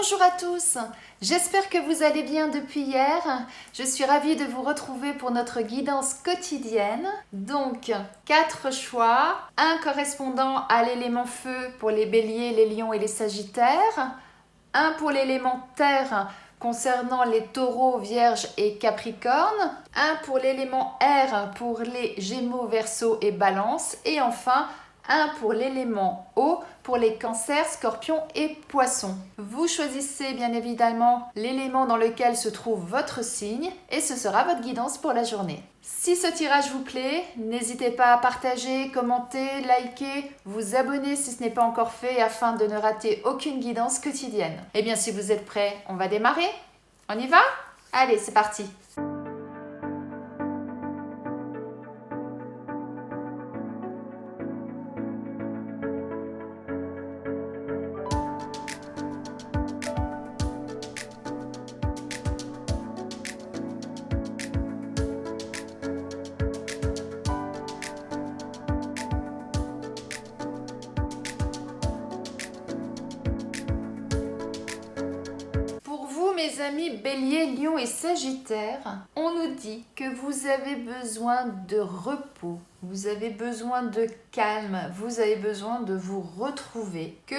Bonjour à tous, j'espère que vous allez bien depuis hier. Je suis ravie de vous retrouver pour notre guidance quotidienne. Donc, 4 choix, un correspondant à l'élément feu pour les béliers, les lions et les sagittaires, un pour l'élément terre concernant les taureaux, vierges et capricornes, un pour l'élément air pour les gémeaux, verseaux et balance, et enfin un pour l'élément eau pour les cancers, scorpions et poissons. Vous choisissez bien évidemment l'élément dans lequel se trouve votre signe et ce sera votre guidance pour la journée. Si ce tirage vous plaît, n'hésitez pas à partager, commenter, liker, vous abonner si ce n'est pas encore fait afin de ne rater aucune guidance quotidienne. Eh bien si vous êtes prêts, on va démarrer? On y va? Allez, c'est parti! Mes amis Bélier, Lion et Sagittaire, on nous dit que vous avez besoin de repos, vous avez besoin de calme, vous avez besoin de vous retrouver, que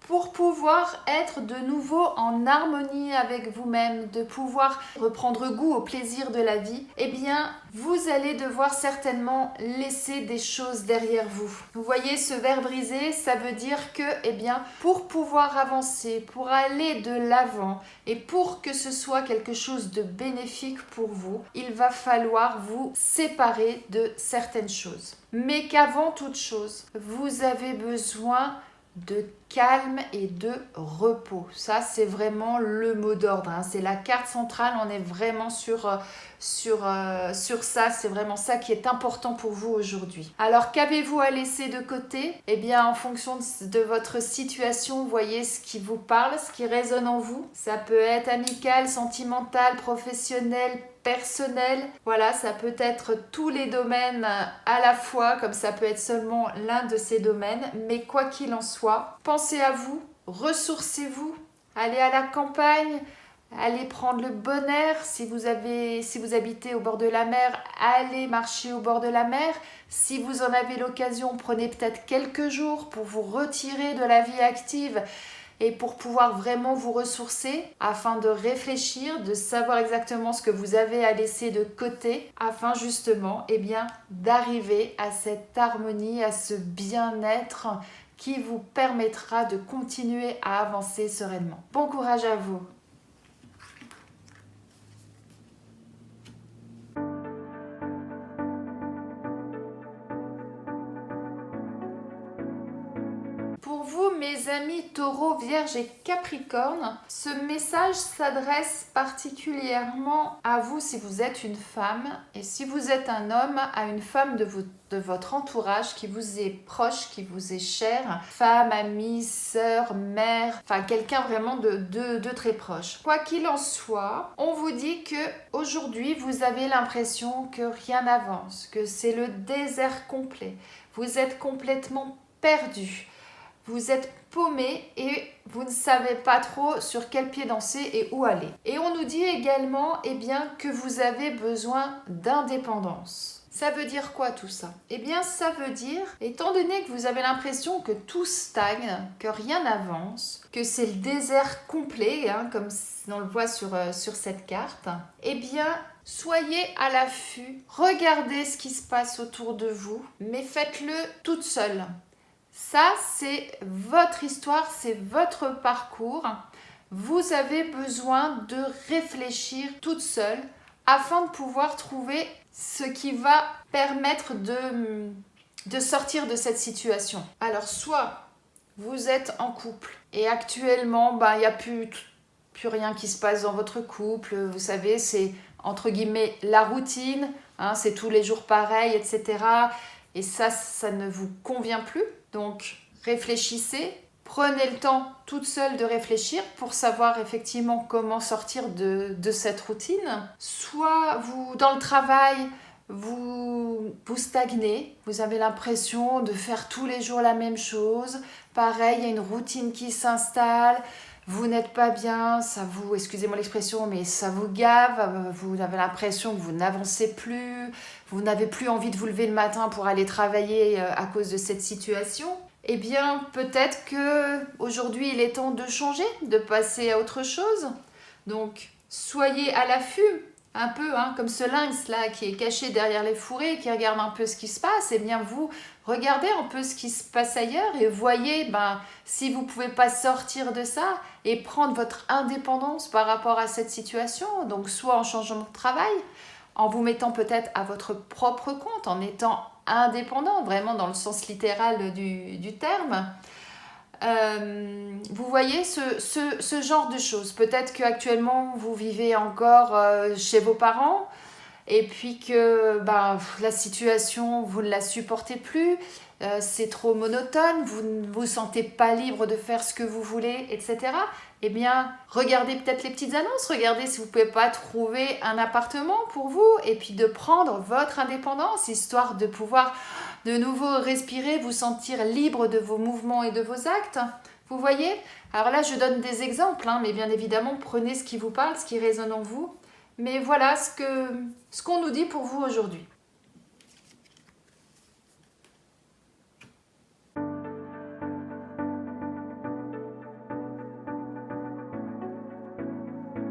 pour pouvoir être de nouveau en harmonie avec vous-même, de pouvoir reprendre goût au plaisir de la vie, eh bien, vous allez devoir certainement laisser des choses derrière vous. Vous voyez, ce verre brisé, ça veut dire que, eh bien, pour pouvoir avancer, pour aller de l'avant et pour que ce soit quelque chose de bénéfique pour vous, il va falloir vous séparer de certaines choses. Mais qu'avant toute chose, vous avez besoin de calme et de repos. Ça, c'est vraiment le mot d'ordre. C'est la carte centrale. On est vraiment sur ça. C'est vraiment ça qui est important pour vous aujourd'hui. Alors, qu'avez-vous à laisser de côté? Eh bien, en fonction de votre situation, voyez ce qui vous parle, ce qui résonne en vous. Ça peut être amical, sentimental, professionnel, personnel. Voilà, ça peut être tous les domaines à la fois, comme ça peut être seulement l'un de ces domaines. Mais quoi qu'il en soit, pensez à vous, ressourcez-vous, allez à la campagne, allez prendre le bon air. Si vous habitez au bord de la mer, allez marcher au bord de la mer. Si vous en avez l'occasion, prenez peut-être quelques jours pour vous retirer de la vie active et pour pouvoir vraiment vous ressourcer afin de réfléchir, de savoir exactement ce que vous avez à laisser de côté afin justement d'arriver à cette harmonie, à ce bien-être qui vous permettra de continuer à avancer sereinement. Bon courage à vous! Pour vous, mes amis taureaux, vierges et capricornes, ce message s'adresse particulièrement à vous si vous êtes une femme et si vous êtes un homme, à une femme de votre entourage qui vous est proche, qui vous est chère, femme, amie, sœur, mère, enfin quelqu'un vraiment de très proche. Quoi qu'il en soit, on vous dit que aujourd'hui vous avez l'impression que rien n'avance, que c'est le désert complet. Vous êtes complètement perdu. Vous êtes paumé et vous ne savez pas trop sur quel pied danser et où aller. Et on nous dit également que vous avez besoin d'indépendance. Ça veut dire quoi tout ça? Eh bien ça veut dire, étant donné que vous avez l'impression que tout stagne, que rien n'avance, que c'est le désert complet, comme on le voit sur cette carte, soyez à l'affût, regardez ce qui se passe autour de vous, mais faites-le toute seule. Ça, c'est votre histoire, c'est votre parcours. Vous avez besoin de réfléchir toute seule afin de pouvoir trouver ce qui va permettre de sortir de cette situation. Alors, soit vous êtes en couple et actuellement, il n'y a plus rien qui se passe dans votre couple. Vous savez, c'est entre guillemets la routine, c'est tous les jours pareil, etc. Et ça ne vous convient plus. Donc, réfléchissez, prenez le temps toute seule de réfléchir pour savoir effectivement comment sortir de cette routine. Soit vous, dans le travail, vous stagnez, vous avez l'impression de faire tous les jours la même chose. Pareil, il y a une routine qui s'installe. vous n'êtes pas bien, ça vous, excusez-moi l'expression, mais ça vous gave, vous avez l'impression que vous n'avancez plus, vous n'avez plus envie de vous lever le matin pour aller travailler à cause de cette situation, eh bien peut-être que aujourd'hui il est temps de changer, de passer à autre chose. Donc soyez à l'affût, un peu comme ce lynx là qui est caché derrière les fourrés, qui regarde un peu ce qui se passe. Eh bien vous regardez un peu ce qui se passe ailleurs et voyez si vous ne pouvez pas sortir de ça et prendre votre indépendance par rapport à cette situation. Donc soit en changeant de travail, en vous mettant peut-être à votre propre compte, en étant indépendant, vraiment dans le sens littéral du terme. Vous voyez ce genre de choses. Peut-être qu'actuellement vous vivez encore chez vos parents et puis que la situation vous ne la supportez plus, c'est trop monotone, vous ne vous sentez pas libre de faire ce que vous voulez, etc. Eh bien, regardez peut-être les petites annonces, regardez si vous ne pouvez pas trouver un appartement pour vous et puis de prendre votre indépendance, histoire de pouvoir de nouveau respirer, vous sentir libre de vos mouvements et de vos actes. Vous voyez? Alors là, je donne des exemples, mais bien évidemment, prenez ce qui vous parle, ce qui résonne en vous. Mais voilà ce qu'on nous dit pour vous aujourd'hui.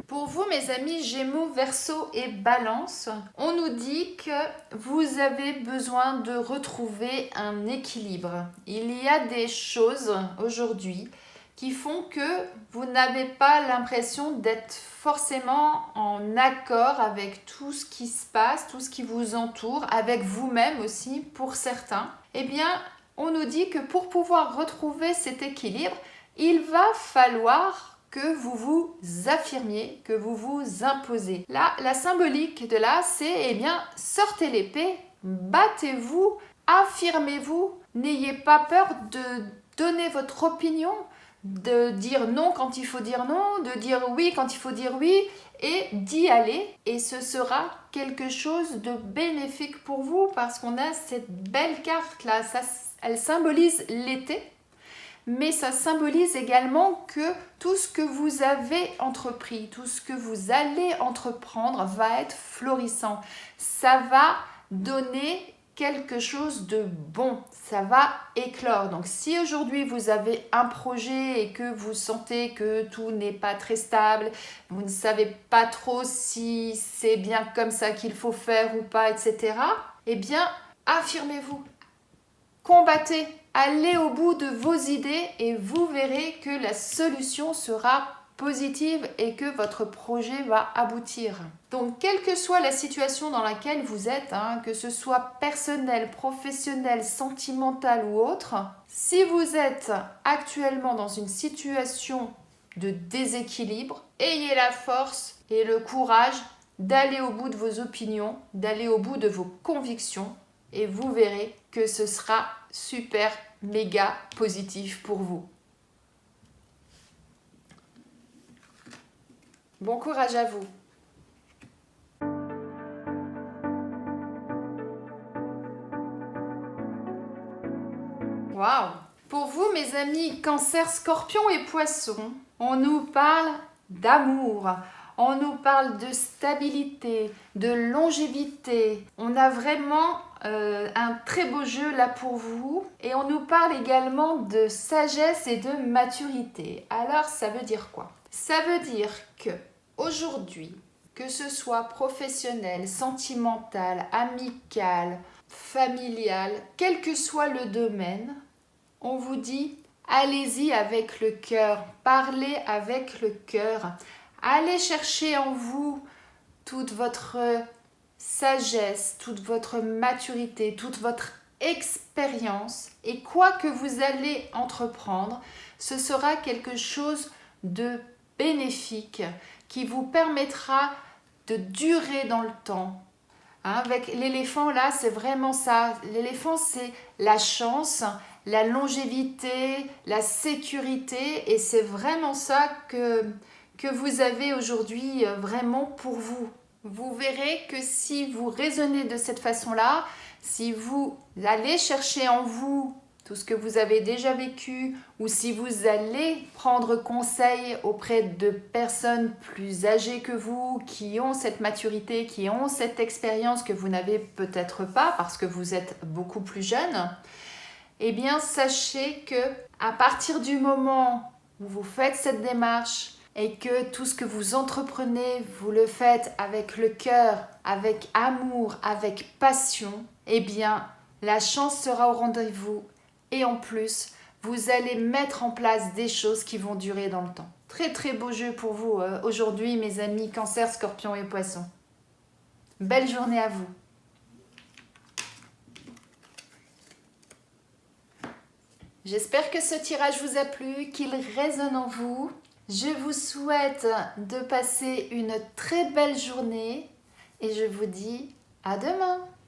Pour vous, mes amis Gémeaux, Verseau et Balance, on nous dit que vous avez besoin de retrouver un équilibre. Il y a des choses aujourd'hui qui font que vous n'avez pas l'impression d'être forcément en accord avec tout ce qui se passe, tout ce qui vous entoure, avec vous-même aussi pour certains. Eh bien, on nous dit que pour pouvoir retrouver cet équilibre, il va falloir que vous vous affirmiez, que vous vous imposez. Là, la symbolique de là, c'est, sortez l'épée, battez-vous, affirmez-vous, n'ayez pas peur de donner votre opinion, de dire non quand il faut dire non, de dire oui quand il faut dire oui, et d'y aller. Et ce sera quelque chose de bénéfique pour vous, parce qu'on a cette belle carte là, elle symbolise l'été. Mais ça symbolise également que tout ce que vous avez entrepris, tout ce que vous allez entreprendre va être florissant. Ça va donner quelque chose de bon, ça va éclore. Donc si aujourd'hui vous avez un projet et que vous sentez que tout n'est pas très stable, vous ne savez pas trop si c'est bien comme ça qu'il faut faire ou pas, etc. Eh bien, affirmez-vous, combattez, allez au bout de vos idées et vous verrez que la solution sera positive et que votre projet va aboutir. Donc, quelle que soit la situation dans laquelle vous êtes, que ce soit personnel, professionnel, sentimental ou autre, si vous êtes actuellement dans une situation de déséquilibre, ayez la force et le courage d'aller au bout de vos opinions, d'aller au bout de vos convictions et vous verrez que ce sera super, méga positif pour vous. Bon courage à vous. Waouh! Pour vous, mes amis Cancer, Scorpion et Poisson, on nous parle d'amour. On nous parle de stabilité, de longévité. On a vraiment un très beau jeu là pour vous. Et on nous parle également de sagesse et de maturité. Alors, ça veut dire quoi? Ça veut dire que aujourd'hui, que ce soit professionnel, sentimental, amical, familial, quel que soit le domaine, on vous dit allez-y avec le cœur, parlez avec le cœur. Allez chercher en vous toute votre sagesse, toute votre maturité, toute votre expérience. Et quoi que vous allez entreprendre, ce sera quelque chose de bénéfique qui vous permettra de durer dans le temps. Avec l'éléphant là, c'est vraiment ça. L'éléphant, c'est la chance, la longévité, la sécurité. Et c'est vraiment ça que vous avez aujourd'hui vraiment pour vous. Vous verrez que si vous raisonnez de cette façon-là, si vous allez chercher en vous tout ce que vous avez déjà vécu, ou si vous allez prendre conseil auprès de personnes plus âgées que vous, qui ont cette maturité, qui ont cette expérience que vous n'avez peut-être pas parce que vous êtes beaucoup plus jeune, eh bien sachez que à partir du moment où vous faites cette démarche et que tout ce que vous entreprenez, vous le faites avec le cœur, avec amour, avec passion, eh bien la chance sera au rendez-vous et en plus, vous allez mettre en place des choses qui vont durer dans le temps. Très très beau jeu pour vous aujourd'hui, mes amis Cancer, Scorpion et Poisson. Belle journée à vous. J'espère que ce tirage vous a plu, qu'il résonne en vous. Je vous souhaite de passer une très belle journée et je vous dis à demain.